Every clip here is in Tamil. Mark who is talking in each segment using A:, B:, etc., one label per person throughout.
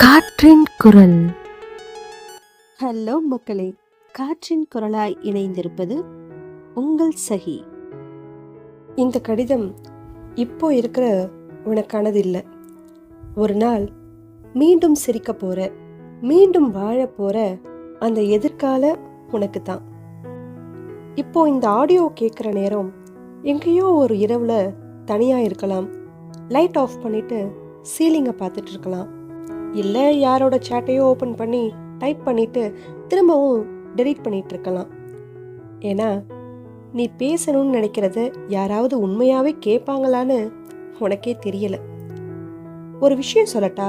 A: காற்றின் குரல்.
B: ஹலோ மக்களே, காற்றின் குரலாய் இணைந்திருப்பது உங்கள் சகி. இந்த கடிதம் இப்போ இருக்கிற உனக்கானது இல்லை. ஒரு நாள் மீண்டும் சிரிக்க போற, மீண்டும் வாழ போற அந்த எதிர்கால உனக்கு தான். இப்போ இந்த ஆடியோ கேட்குற நேரம் எங்கேயோ ஒரு இரவுல தனியா இருக்கலாம். லைட் ஆஃப் பண்ணிட்டு சீலிங்கை பார்த்துட்டு இருக்கலாம். இல்லை யாரோட சேட்டையோ ஓப்பன் பண்ணி டைப் பண்ணிட்டு திரும்பவும் டெலீட் பண்ணிட்டு இருக்கலாம். ஏன்னா நீ பேசணும்னு நினைக்கிறத யாராவது உண்மையாவே கேட்பாங்களான்னு உனக்கே தெரியல. ஒரு விஷயம் சொல்லட்டா,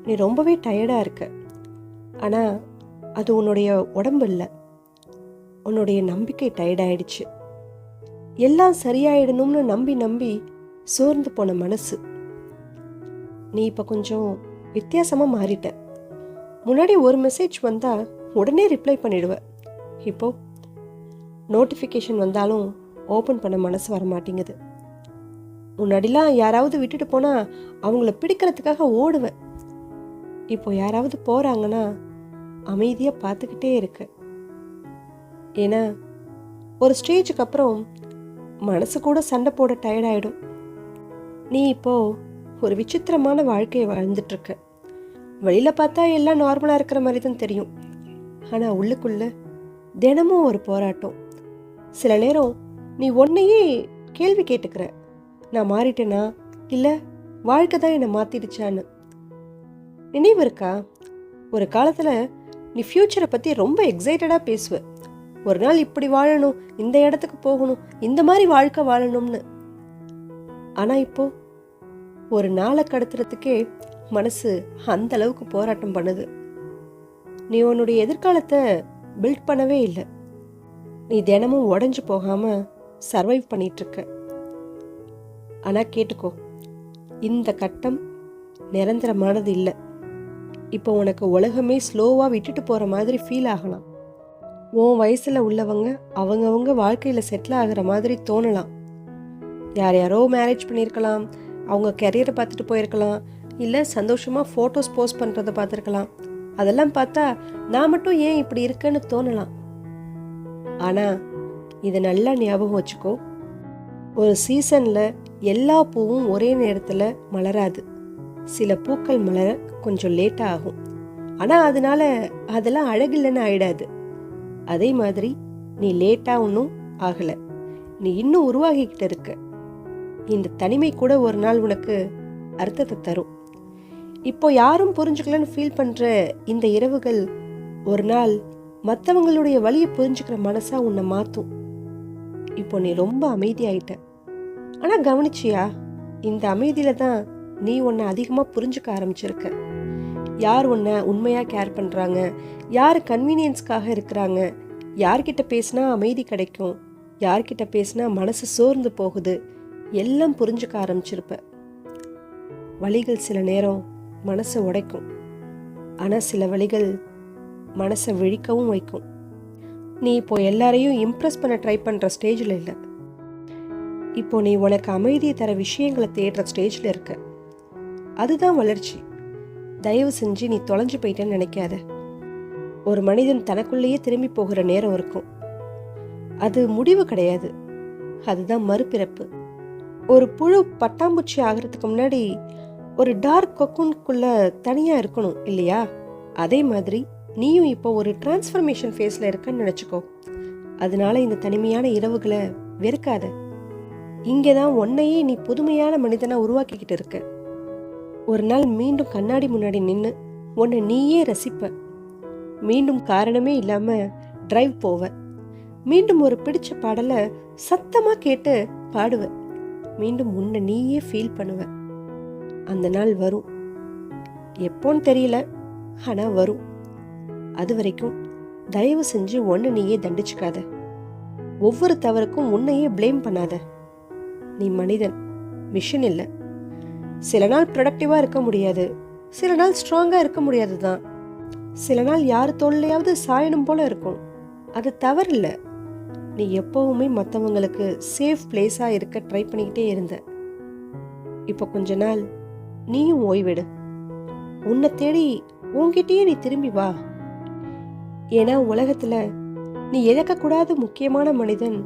B: நீ ரொம்பவே டயர்டா இருக்க. ஆனா அது உன்னுடைய உடம்பு இல்லை, உன்னுடைய நம்பிக்கை டயர்டாயிடுச்சு. எல்லாம் சரியாயிடணும்னு நம்பி நம்பி சோர்ந்து போன மனசு. நீ இப்போ கொஞ்சம் வித்தியாசமாக மாறிட்ட. முன்னாடி ஒரு மெசேஜ் வந்தால் உடனே ரிப்ளை பண்ணிடுவ. இப்போ நோட்டிஃபிகேஷன் வந்தாலும் ஓப்பன் பண்ண மனசு வர மாட்டேங்குது. முன்னாடிலாம் யாராவது விட்டுட்டு போனால் அவங்கள பிடிக்கிறதுக்காக ஓடுவேன். இப்போ யாராவது போகிறாங்கன்னா அமைதியாக பார்த்துக்கிட்டே இருக்க. ஏன்னா ஒரு ஸ்டேஜுக்கு அப்புறம் மனசு கூட சண்டை போட டயர்டாயிடும். நீ இப்போ ஒரு விசித்திரமான வாழ்க்கையை வாழ்ந்துட்டுருக்க. வெளியில் பார்த்தா எல்லாம் நார்மலாக இருக்கிற மாதிரி தான் தெரியும். ஆனால் உள்ளுக்குள்ள தினமும் ஒரு போராட்டம். சில நேரம் நீ உன்னையே கேள்வி கேட்டுக்கிற, நான் மாறிட்டேனா இல்லை வாழ்க்கை தான் என்னை மாற்றிடுச்சான்னு. நினைவு இருக்கா, ஒரு காலத்தில் நீ ஃப்யூச்சரை பற்றி ரொம்ப எக்ஸைட்டடாக பேசுவ. ஒரு நாள் இப்படி வாழணும், இந்த இடத்துக்கு போகணும், இந்த மாதிரி வாழ்க்கை வாழணும்னு. ஆனால் இப்போ ஒரு நாளை கடத்துறதுக்கே மனசு அந்த அளவுக்கு போராட்டம் பண்ணுது. நீ உன்னுடைய எதிர்காலத்தை பில்ட் பண்ணவே இல்லை. நீ தினமும் உடஞ்சு போகாம சர்வைவ் பண்ணிட்டு இருக்க. ஆனா கேட்டுக்கோ, இந்த கட்டம் நிரந்தரமானது இல்லை. இப்போ உனக்கு உலகமே ஸ்லோவா விட்டுட்டு போற மாதிரி ஃபீல் ஆகலாம். உன் வயசுல உள்ளவங்க அவங்கவுங்க வாழ்க்கையில செட்டில் ஆகிற மாதிரி தோணலாம். யார் யாரோ மேரேஜ் பண்ணியிருக்கலாம், அவங்க கெரியரை பார்த்துட்டு போயிருக்கலாம், இல்லை சந்தோஷமாக ஃபோட்டோஸ் போஸ்ட் பண்ணுறதை பார்த்துருக்கலாம். அதெல்லாம் பார்த்தா நான் மட்டும் ஏன் இப்படி இருக்கேன்னு தோணலாம். ஆனால் இதை நல்லா ஞாபகம் வச்சுக்கோ, ஒரு சீசனில் எல்லா பூவும் ஒரே நேரத்தில் மலராது. சில பூக்கள் மலர கொஞ்சம் லேட்டாக ஆகும். ஆனால் அதனால அதெல்லாம் அழகில்லைன்னு ஆயிடாது. அதே மாதிரி நீ லேட்டாக ஒன்றும் ஆகலை, நீ இன்னும் உருவாகிக்கிட்டு இருக்க. இந்த தனிமை கூட ஒரு நாள் உனக்கு அர்த்தத்தை தரும். இப்போ யாரும் புரிஞ்சுக்கலன்னு ஃபீல் பண்ற இந்த இரவுகள் ஒரு நாள் மற்றவங்களுடைய வழியை புரிஞ்சுக்கிற மனசா உன்னை மாத்தும். இப்போ நீ ரொம்ப அமைதியாயிட்ட. ஆனா கவனிச்சியா, இந்த அமைதியில தான் நீ உன்னை அதிகமா புரிஞ்சுக்க ஆரம்பிச்சிருக்க. யார் உன்னை உண்மையா கேர் பண்றாங்க, யார் கன்வீனியன்ஸ்க்காக இருக்கிறாங்க, யார்கிட்ட பேசினா அமைதி கிடைக்கும், யார்கிட்ட பேசினா மனசு சோர்ந்து போகுது, எல்லாம் புரிஞ்சுக்க ஆரம்பிச்சிருப்ப. வலிகள் சில நேரம் மனசை உடைக்கும். ஆனால் சில வலிகள் மனசை விழிக்கவும் வைக்கும். நீ இப்போ எல்லாரையும் இம்ப்ரெஸ் பண்ண ட்ரை பண்ணுற ஸ்டேஜில் இல்லை. இப்போ நீ உனக்கு அமைதியை தர விஷயங்களை தேடுற ஸ்டேஜில் இருக்க. அதுதான் வளர்ச்சி. தயவு செஞ்சு நீ தொலைஞ்சு போயிட்டேன்னு நினைக்காத. ஒரு மனிதன் தனக்குள்ளேயே திரும்பி போகிற நேரம் இருக்கும். அது முடிவு கிடையாது, அதுதான் மறுபிறப்பு. ஒரு புழு பட்டாம்பூச்சி ஆகிறதுக்கு முன்னாடி ஒரு டார்க் கொக்குன்குள்ள தனியா இருக்கணும் இல்லையா? அதே மாதிரி நீயும் இப்போ ஒரு டிரான்ஸ்ஃபர்மேஷன் ஃபேஸ்ல இருக்கன்னு நினைச்சுக்கோ. அதனால இந்த தனிமையான இரவுகளை வெறுக்காத. இங்கேதான் உன்னையே நீ புதுமையான மனிதனா உருவாக்கிக்கிட்டு இருக்க. ஒரு நாள் மீண்டும் கண்ணாடி முன்னாடி நின்று உன்னை நீயே ரசிப்ப. மீண்டும் காரணமே இல்லாம டிரைவ் போவ. மீண்டும் ஒரு பிடிச்ச பாடலை சத்தமா கேட்டு பாடுவ. மீண்டும் உன்னை நீயே ஃபீல் பண்ணுவ. அந்த நாள் வரும். எப்போன்னு தெரியல, ஆனா வரும். அது வரைக்கும் தயவு செஞ்சு உன்னை நீயே தண்டிச்சுக்காத. ஒவ்வொரு தவறுக்கும் உன்னையே பிளேம் பண்ணாத. நீ மனிதன், மிஷின் இல்லை. சில நாள் ப்ரொடக்டிவா இருக்க முடியாது, சில நாள் ஸ்ட்ராங்கா இருக்க முடியாது தான். சில நாள் யார் தோல்லையாவது சாயணும் போல இருக்கும். அது தவறில்லை. நீ எப்பவுமே மற்றவங்களுக்கு சேஃப் பிளேஸாக இருக்க ட்ரை பண்ணிக்கிட்டே இருந்த. இப்போ கொஞ்ச நாள் நீயும் ஓய்வெடு. உன்னை தேடி உன்கிட்டயே நீ திரும்பி வா. ஏன்னா உலகத்துல நீ இழக்கக்கூடாத முக்கியமான மனிதன்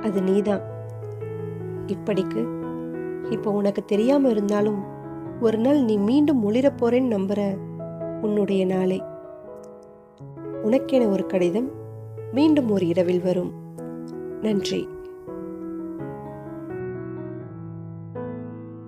B: அது நீதான். இப்படிக்கு இப்போ உனக்கு தெரியாம இருந்தாலும் ஒரு நாள் நீ மீண்டும் ஒளிரப் போறேன்னு நம்புற உன்னுடைய நாளை. உனக்கென ஒரு கடிதம் மீண்டும் ஒரு இரவில் வரும். நன்றி.